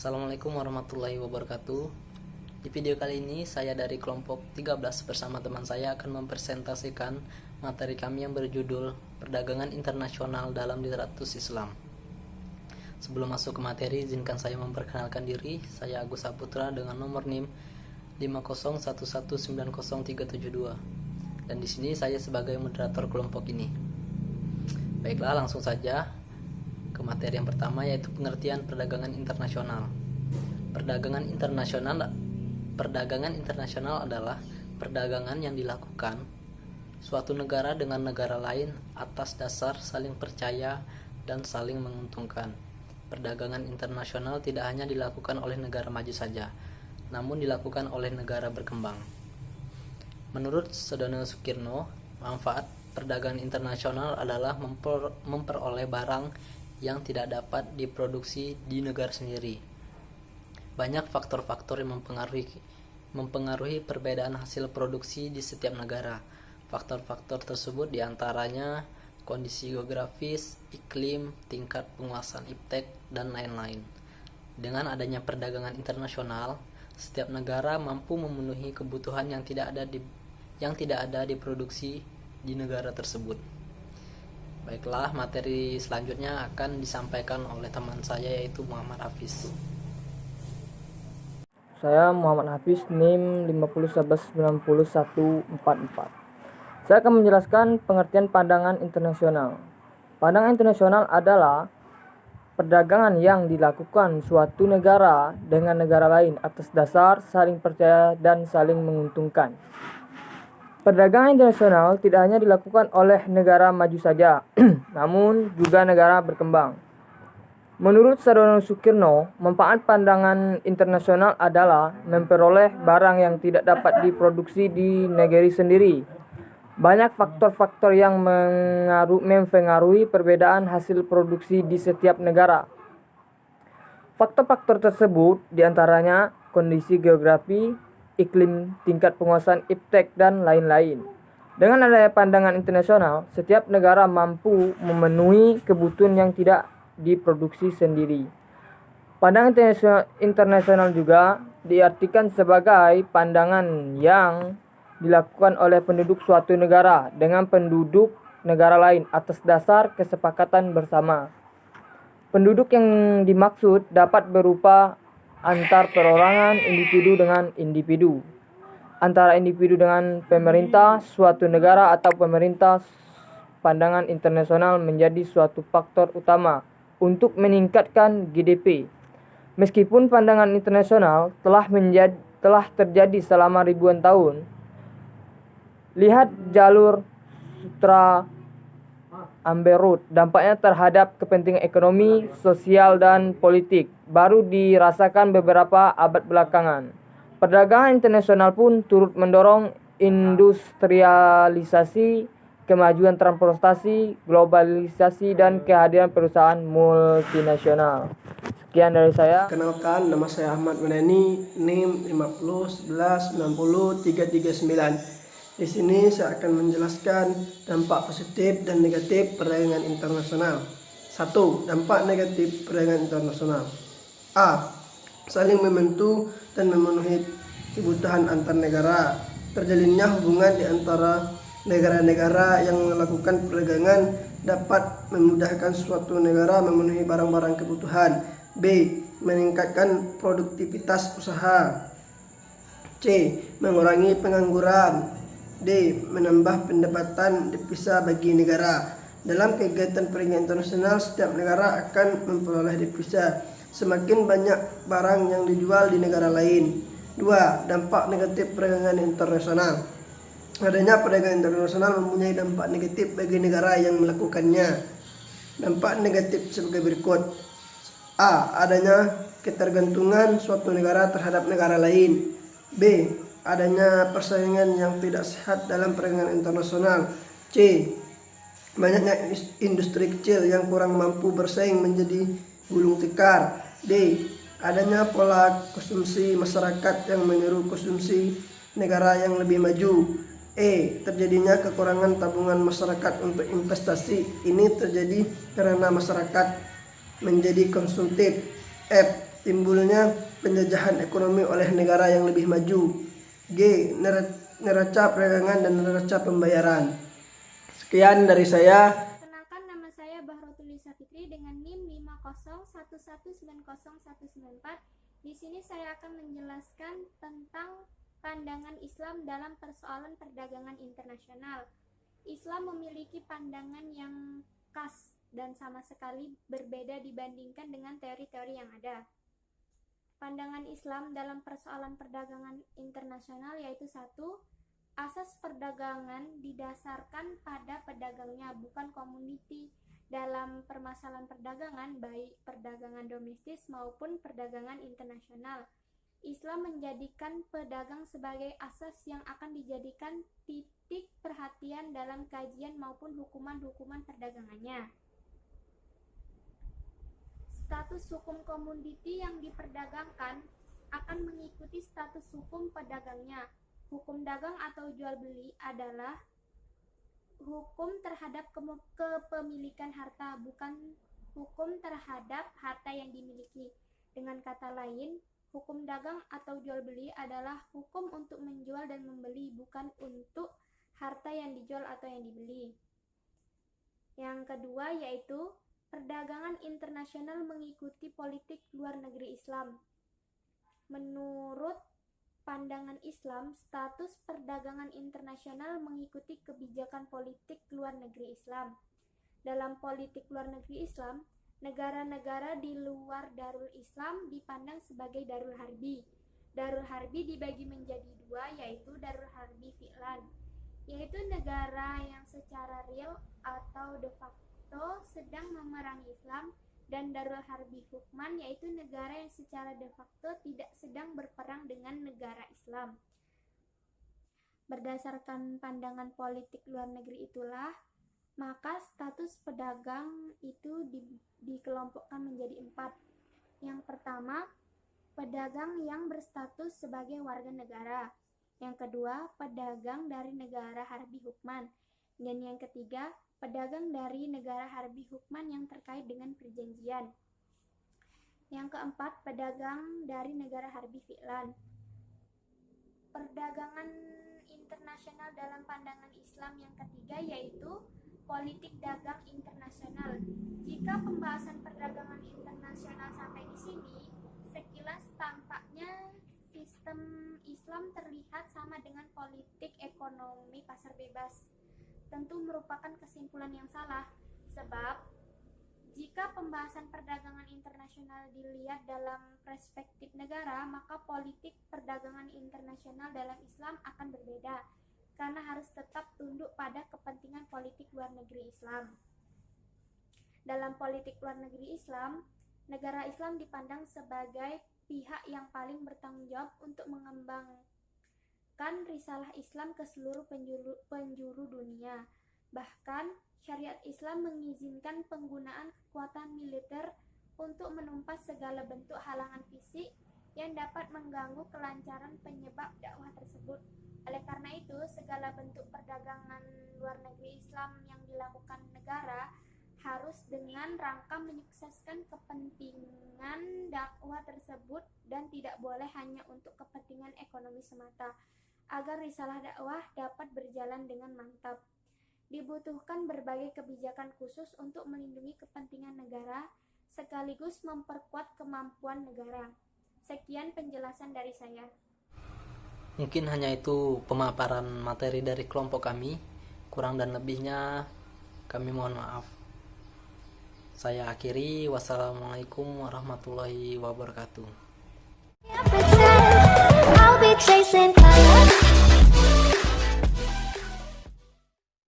Assalamualaikum warahmatullahi wabarakatuh. Di video kali ini saya dari kelompok 13 bersama teman saya akan mempresentasikan materi kami yang berjudul Perdagangan Internasional dalam Literatus Islam. Sebelum masuk ke materi, izinkan saya memperkenalkan diri. Saya Agus Saputra dengan nomor NIM 501190372. Dan di sini saya sebagai moderator kelompok ini. Baiklah, langsung saja ke materi yang pertama, yaitu pengertian perdagangan internasional. Perdagangan internasional adalah perdagangan yang dilakukan suatu negara dengan negara lain atas dasar saling percaya dan saling menguntungkan. Perdagangan internasional tidak hanya dilakukan oleh negara maju saja, namun dilakukan oleh negara berkembang. Menurut Soedono Sukirno, manfaat perdagangan internasional adalah memperoleh barang yang tidak dapat diproduksi di negara sendiri. Banyak faktor-faktor yang mempengaruhi perbedaan hasil produksi di setiap negara. Faktor-faktor tersebut diantaranya kondisi geografis, iklim, tingkat penguasaan iptek, dan lain-lain. Dengan adanya perdagangan internasional, setiap negara mampu memenuhi kebutuhan yang tidak ada diproduksi di negara tersebut. Baiklah, materi selanjutnya akan disampaikan oleh teman saya, yaitu Muhammad Hafiz. Saya Muhammad Hafiz, NIM 501194144. Saya akan menjelaskan pengertian pandangan internasional. Pandangan internasional adalah perdagangan yang dilakukan suatu negara dengan negara lain atas dasar saling percaya dan saling menguntungkan. Perdagangan internasional tidak hanya dilakukan oleh negara maju saja, namun juga negara berkembang. Menurut Soedono Sukirno, manfaat pandangan internasional adalah memperoleh barang yang tidak dapat diproduksi di negeri sendiri. Banyak faktor-faktor yang mempengaruhi perbedaan hasil produksi di setiap negara. Faktor-faktor tersebut diantaranya kondisi geografi, iklim, tingkat penguasaan iptek, dan lain-lain. Dengan adanya pandangan internasional, setiap negara mampu memenuhi kebutuhan yang tidak diproduksi sendiri. Pandangan internasional juga diartikan sebagai pandangan yang dilakukan oleh penduduk suatu negara dengan penduduk negara lain atas dasar kesepakatan bersama. Penduduk yang dimaksud dapat berupa antar perorangan, individu dengan individu, antara individu dengan pemerintah suatu negara atau pemerintah. Pandangan internasional menjadi suatu faktor utama untuk meningkatkan GDP. Meskipun pandangan internasional telah terjadi selama ribuan tahun, lihat jalur Sutra Amber Road, dampaknya terhadap kepentingan ekonomi, sosial, dan politik baru dirasakan beberapa abad belakangan. Perdagangan internasional pun turut mendorong industrialisasi, kemajuan transportasi, globalisasi, dan kehadiran perusahaan multinasional. Sekian dari saya. Kenalkan, nama saya Ahmad Menani, NIM 501190339. Di sini saya akan menjelaskan dampak positif dan negatif perdagangan internasional. 1. Dampak negatif perdagangan internasional. A. Saling membantu dan memenuhi kebutuhan antar negara. Terjalinnya hubungan di antara negara-negara yang melakukan perdagangan dapat memudahkan suatu negara memenuhi barang-barang kebutuhan. B. Meningkatkan produktivitas usaha. C. Mengurangi pengangguran. D. Menambah pendapatan devisa bagi negara. Dalam kegiatan perdagangan internasional, setiap negara akan memperoleh devisa. Semakin banyak barang yang dijual di negara lain. 2. Dampak negatif perdagangan internasional. Adanya perdagangan internasional mempunyai dampak negatif bagi negara yang melakukannya. Dampak negatif sebagai berikut. A. Adanya ketergantungan suatu negara terhadap negara lain. B. Adanya persaingan yang tidak sehat dalam perdagangan internasional. C. Banyaknya industri kecil yang kurang mampu bersaing menjadi gulung tikar. D. Adanya pola konsumsi masyarakat yang meniru konsumsi negara yang lebih maju. E. Terjadinya kekurangan tabungan masyarakat untuk investasi. Ini terjadi karena masyarakat menjadi konsumtif. F. timbulnya penjajahan ekonomi oleh negara yang lebih maju. G. Neraca perdagangan dan neraca pembayaran. Sekian dari saya. Perkenalkan, nama saya Bahrotulisa Fitri dengan NIM 501190194. Di sini saya akan menjelaskan tentang pandangan Islam dalam persoalan perdagangan internasional. Islam memiliki pandangan yang khas dan sama sekali berbeda dibandingkan dengan teori-teori yang ada. Pandangan Islam dalam persoalan perdagangan internasional yaitu 1. Asas perdagangan didasarkan pada pedagangnya, bukan komoditi. Dalam permasalahan perdagangan, baik perdagangan domestik maupun perdagangan internasional, Islam menjadikan pedagang sebagai asas yang akan dijadikan titik perhatian dalam kajian maupun hukuman-hukuman perdagangannya. Status hukum komoditi yang diperdagangkan akan mengikuti status hukum pedagangnya. Hukum dagang atau jual beli adalah hukum terhadap kepemilikan harta, bukan hukum terhadap harta yang dimiliki. Dengan kata lain, hukum dagang atau jual beli adalah hukum untuk menjual dan membeli, bukan untuk harta yang dijual atau yang dibeli. Yang kedua yaitu perdagangan internasional mengikuti politik luar negeri Islam. Menurut pandangan Islam, status perdagangan internasional mengikuti kebijakan politik luar negeri Islam. Dalam politik luar negeri Islam, negara-negara di luar Darul Islam dipandang sebagai Darul Harbi. Darul Harbi dibagi menjadi 2, yaitu Darul Harbi Fi'lan, yaitu negara yang secara real atau de facto sedang memerangi Islam, dan Darul Harbi Hukman, yaitu negara yang secara de facto tidak sedang berperang dengan negara Islam. Berdasarkan pandangan politik luar negeri itulah, maka status pedagang itu dikelompokkan menjadi 4. Yang pertama, pedagang yang berstatus sebagai warga negara. Yang kedua, pedagang dari negara Harbi Hukman. Dan yang ketiga, pedagang dari negara Harbi Hukman yang terkait dengan perjanjian. Yang keempat, pedagang dari negara Harbi Fi'lan. Perdagangan internasional dalam pandangan Islam yang ketiga yaitu politik dagang internasional. Jika pembahasan perdagangan internasional sampai di sini, sekilas tampaknya sistem Islam terlihat sama dengan politik ekonomi pasar bebas. Tentu merupakan kesimpulan yang salah, sebab jika pembahasan perdagangan internasional dilihat dalam perspektif negara, maka politik perdagangan internasional dalam Islam akan berbeda, karena harus tetap tunduk pada kepentingan politik luar negeri Islam. Dalam politik luar negeri Islam, negara Islam dipandang sebagai pihak yang paling bertanggung jawab untuk mengembangkan risalah Islam ke seluruh penjuru dunia. Bahkan, syariat Islam mengizinkan penggunaan kekuatan militer untuk menumpas segala bentuk halangan fisik yang dapat mengganggu kelancaran penyebab dakwah tersebut. Oleh karena itu, segala bentuk perdagangan luar negeri Islam yang dilakukan negara harus dengan rangka menyukseskan kepentingan dakwah tersebut dan tidak boleh hanya untuk kepentingan ekonomi semata, agar risalah dakwah dapat berjalan dengan mantap. Dibutuhkan berbagai kebijakan khusus untuk melindungi kepentingan negara sekaligus memperkuat kemampuan negara. Sekian penjelasan dari saya. Mungkin hanya itu pemaparan materi dari kelompok kami. Kurang dan lebihnya kami mohon maaf. Saya akhiri. Wassalamualaikum warahmatullahi wabarakatuh. I'll be chasing